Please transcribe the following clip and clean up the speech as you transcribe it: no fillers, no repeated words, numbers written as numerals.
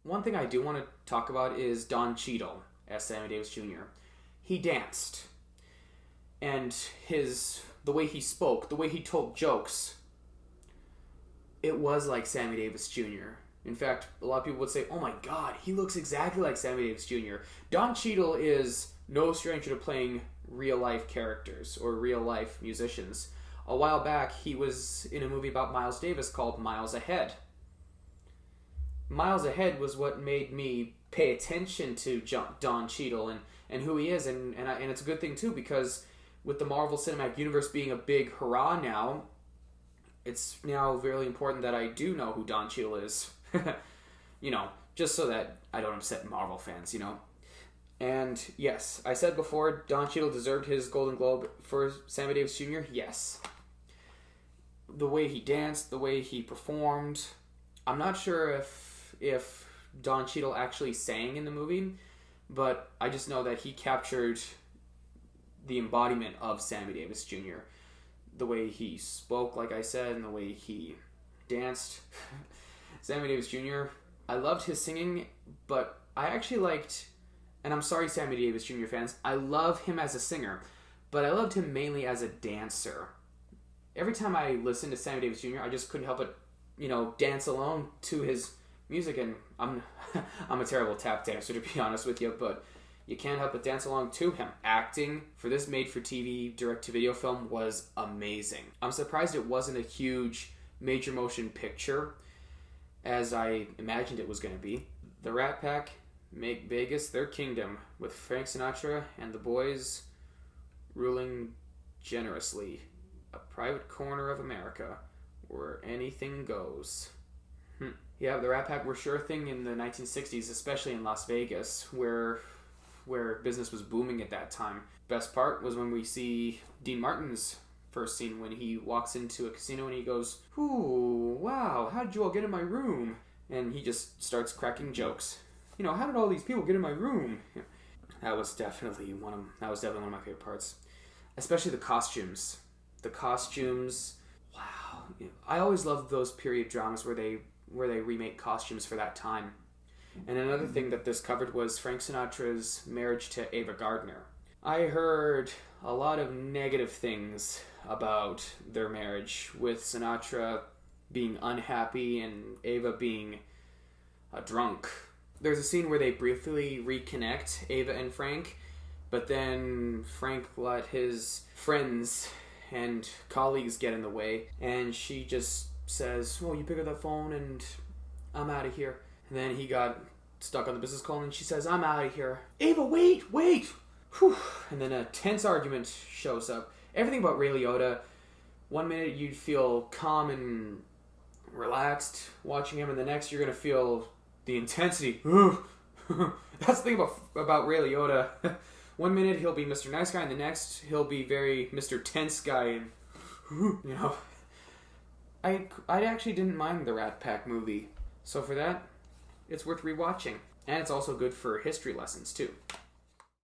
One thing I do want to talk about is Don Cheadle as Sammy Davis Jr. He danced, and the way he spoke, the way he told jokes, it was like Sammy Davis Jr. In fact, a lot of people would say, "Oh my God, he looks exactly like Sammy Davis Jr." Don Cheadle is no stranger to playing real life characters or real life musicians. A while back, he was in a movie about Miles Davis called Miles Ahead. Miles Ahead was what made me pay attention to Don Cheadle and who he is, and it's a good thing too, because with the Marvel Cinematic Universe being a big hurrah now, it's now really important that I do know who Don Cheadle is. Just so that I don't upset Marvel fans, And yes, I said before, Don Cheadle deserved his Golden Globe for Sammy Davis Jr. Yes. The way he danced, the way he performed. I'm not sure if Don Cheadle actually sang in the movie, but I just know that he captured the embodiment of Sammy Davis Jr. The way he spoke, like I said, and the way he danced. Sammy Davis Jr., I loved his singing, but I actually liked, and I'm sorry Sammy Davis Jr. fans, I love him as a singer, but I loved him mainly as a dancer. Every time I listened to Sammy Davis Jr., I just couldn't help but, dance along to his music, and I'm a terrible tap dancer, to be honest with you, but you can't help but dance along to him. Acting for this made-for-TV, direct-to-video film was amazing. I'm surprised it wasn't a huge major motion picture, as I imagined it was going to be. The Rat Pack make Vegas their kingdom, with Frank Sinatra and the boys ruling generously. A private corner of America where anything goes. Yeah, the Rat Pack were sure thing in the 1960s, especially in Las Vegas, where business was booming at that time. Best part was when we see Dean Martin's first scene, when he walks into a casino and he goes, "Ooh, wow, how did you all get in my room?" And he just starts cracking jokes. How did all these people get in my room? That was definitely one of my favorite parts. Especially the costumes. The costumes, wow. I always loved those period dramas where they remake costumes for that time. And another thing that this covered was Frank Sinatra's marriage to Ava Gardner. I heard a lot of negative things about their marriage, with Sinatra being unhappy and Ava being a drunk. There's a scene where they briefly reconnect, Ava and Frank, but then Frank let his friends and colleagues get in the way, and she just says, "Well, you pick up that phone and I'm out of here." And then he got stuck on the business call and she says, "I'm out of here." "Ava, wait! Whew. And then a tense argument shows up. Everything about Ray Liotta. One minute you'd feel calm and relaxed watching him, and the next you're going to feel the intensity. That's the thing about Ray Liotta. One minute he'll be Mr. Nice Guy, and the next he'll be very Mr. Tense Guy. And, I actually didn't mind the Rat Pack movie. So for that, it's worth rewatching. And it's also good for history lessons, too.